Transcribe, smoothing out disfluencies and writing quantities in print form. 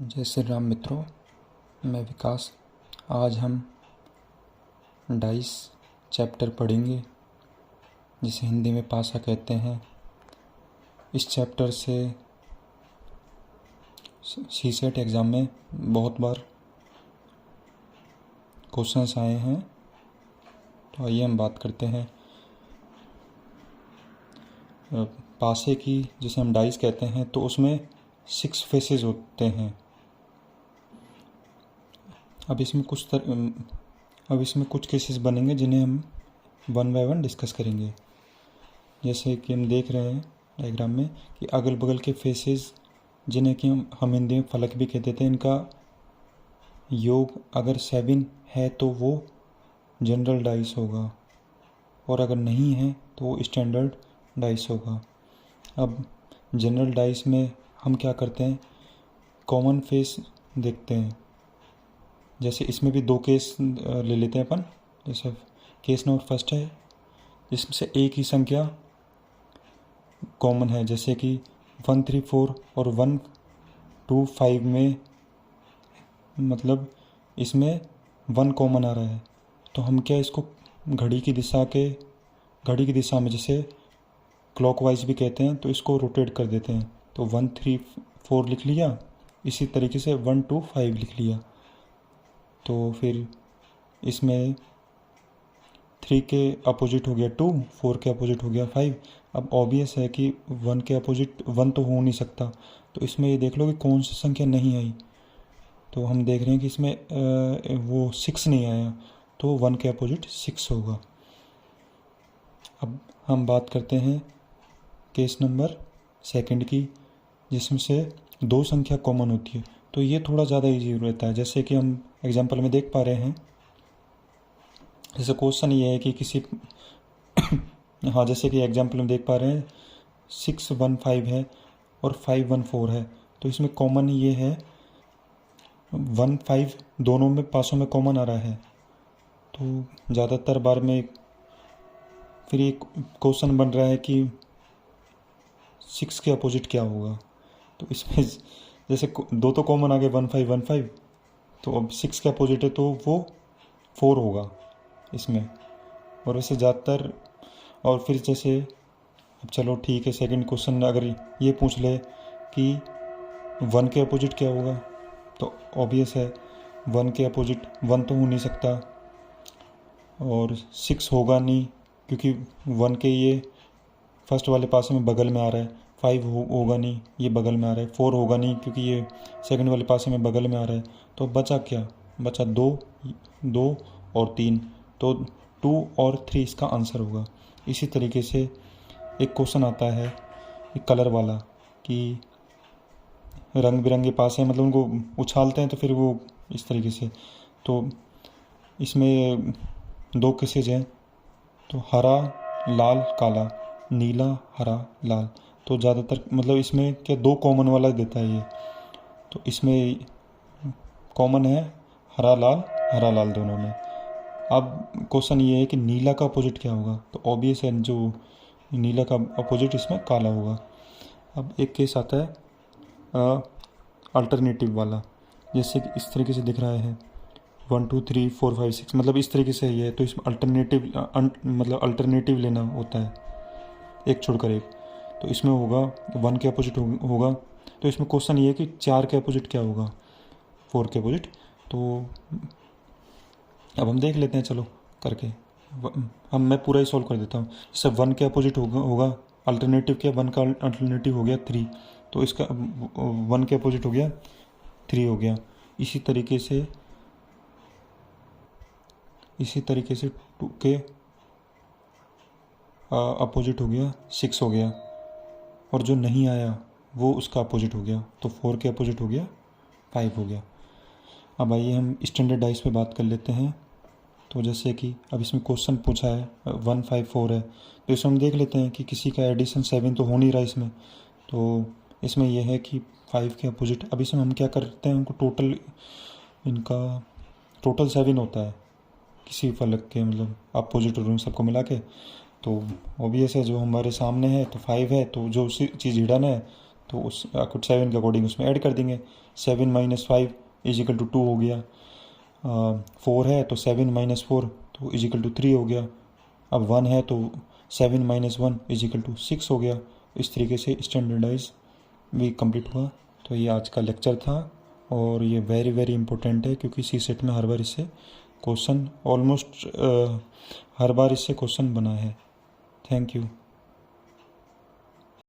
जय श्री राम मित्रों, मैं विकास। आज हम डाइस चैप्टर पढ़ेंगे जिसे हिंदी में पासा कहते हैं। इस चैप्टर से सीसेट एग्ज़ाम में बहुत बार क्वेश्चंस आए हैं, तो आइए हम बात करते हैं पासे की, जिसे हम डाइस कहते हैं। तो उसमें 6 फेसेस होते हैं। अब इसमें कुछ केसेस बनेंगे जिन्हें हम वन बाय वन डिस्कस करेंगे। जैसे कि हम देख रहे हैं डायग्राम में कि अगल बगल के फेसेस, जिन्हें कि हम हिंदी में फलक भी कहते थे, इनका योग अगर 7 है तो वो जनरल डाइस होगा, और अगर नहीं है तो वो स्टैंडर्ड डाइस होगा। अब जनरल डाइस में हम क्या करते हैं, कॉमन फेस देखते हैं। जैसे इसमें भी 2 केस ले लेते हैं अपन। जैसे केस नंबर फर्स्ट है, जिसमें से एक ही संख्या कॉमन है, जैसे कि 1 3 4 और 1 2 5 में, मतलब इसमें 1 कॉमन आ रहा है। तो हम क्या इसको घड़ी की दिशा में, जैसे क्लॉकवाइज भी कहते हैं, तो इसको रोटेट कर देते हैं। तो 1 3 4 लिख लिया, इसी तरीके से 1 2 5 लिख लिया। तो फिर इसमें 3 के अपोजिट हो गया 2, 4 के अपोजिट हो गया 5। अब ऑब्वियस है कि 1 के अपोजिट 1 तो हो नहीं सकता। तो इसमें ये देख लो कि कौन सी संख्या नहीं आई। तो हम देख रहे हैं कि इसमें वो 6 नहीं आया, तो 1 के अपोजिट 6 होगा। अब हम बात करते हैं केस नंबर सेकंड की, जिसमें से 2 संख्या कॉमन होती है। तो ये थोड़ा ज़्यादा इजी रहता है। जैसे कि हम एग्जाम्पल में देख पा रहे हैं, जैसे क्वेश्चन ये है कि किसी हाँ, जैसे कि एग्जाम्पल में देख पा रहे हैं 6 1 5 है और 5 1 4 है। तो इसमें कॉमन ये है 1 5, दोनों में पासों में कॉमन आ रहा है। तो ज़्यादातर बार में फिर ये क्वेश्चन बन रहा है कि 6 के अपोजिट क्या होगा। तो इसमें जैसे 2 तो कॉमन आ गए 1 5 1 5, तो अब 6 के अपोजिट है तो वो 4 होगा इसमें। और वैसे ज़्यादातर, और फिर जैसे अब चलो ठीक है, सेकंड क्वेश्चन अगर ये पूछ ले कि 1 के अपोजिट क्या होगा, तो ऑब्वियस है 1 के अपोजिट 1 तो हो नहीं सकता, और 6 होगा नहीं, क्योंकि 1 के ये फर्स्ट वाले पासे में बगल में आ रहा है। 5 होगा नहीं, ये बगल में आ रहा है। 4 होगा नहीं, क्योंकि ये सेकंड वाले पासे में बगल में आ रहा है। तो बचा क्या, बचा 2 और 3। तो 2 और 3 इसका आंसर होगा। इसी तरीके से एक क्वेश्चन आता है एक कलर वाला, कि रंग बिरंगे पासे, मतलब उनको उछालते हैं तो फिर वो इस तरीके से। तो इसमें 2 केसेज हैं, तो हरा लाल काला, नीला हरा लाल। तो ज़्यादातर मतलब इसमें क्या 2 कॉमन वाला देता है ये। तो इसमें कॉमन है हरा लाल दोनों में। अब क्वेश्चन ये है कि नीला का अपोजिट क्या होगा। तो ऑब्वियस है जो नीला का अपोजिट इसमें काला होगा। अब एक केस आता है अल्टरनेटिव वाला, जैसे कि इस तरीके से दिख रहा है 1 2 3 4 5 6, मतलब इस तरीके से ये है। तो इसमें अल्टरनेटिव लेना होता है, एक छोड़कर एक। तो इसमें होगा 1 के अपोजिट होगा। तो इसमें क्वेश्चन ये है कि 4 के अपोजिट क्या होगा, 4 के अपोजिट। तो अब हम देख लेते हैं, चलो करके मैं पूरा ही सॉल्व कर देता हूँ। जैसे 1 के अपोजिट होगा अल्टरनेटिव क्या, 1 का अल्टरनेटिव हो गया 3, तो इसका 1 के अपोजिट हो गया 3 हो गया। इसी तरीके से 2 के अपोजिट हो गया 6 हो गया, और जो नहीं आया वो उसका अपोजिट हो गया। तो 4 के अपोजिट हो गया 5 हो गया। अब आइए हम स्टैंडर्ड डाइस पे बात कर लेते हैं। तो जैसे कि अब इसमें क्वेश्चन पूछा है 1 5 4 है, तो इसमें हम देख लेते हैं कि किसी का एडिशन 7 तो हो नहीं रहा इसमें। तो इसमें यह है कि 5 के अपोजिट, अब इसमें हम क्या करते हैं, उनको टोटल 7 होता है किसी फलक के, मतलब अपोजिट और सबको मिला के। तो ऑब्वियस है जो हमारे सामने है तो 5 है, तो जो चीज़ हिडन है तो उस 7 के अकॉर्डिंग उसमें ऐड कर देंगे। 7 - 5 इजिकल टू 2 हो गया। 4 है तो 7 - 4 तो इजिकल टू 3 हो गया। अब 1 है तो 7 - 1 इजिकल टू 6 हो गया। इस तरीके से स्टैंडर्डाइज भी कंप्लीट हुआ। तो ये आज का लेक्चर था और ये वेरी वेरी इंपॉर्टेंट है, क्योंकि सी सेट में हर बार इससे क्वेश्चन ऑलमोस्ट हर बार इससे क्वेश्चन बना है। Thank you.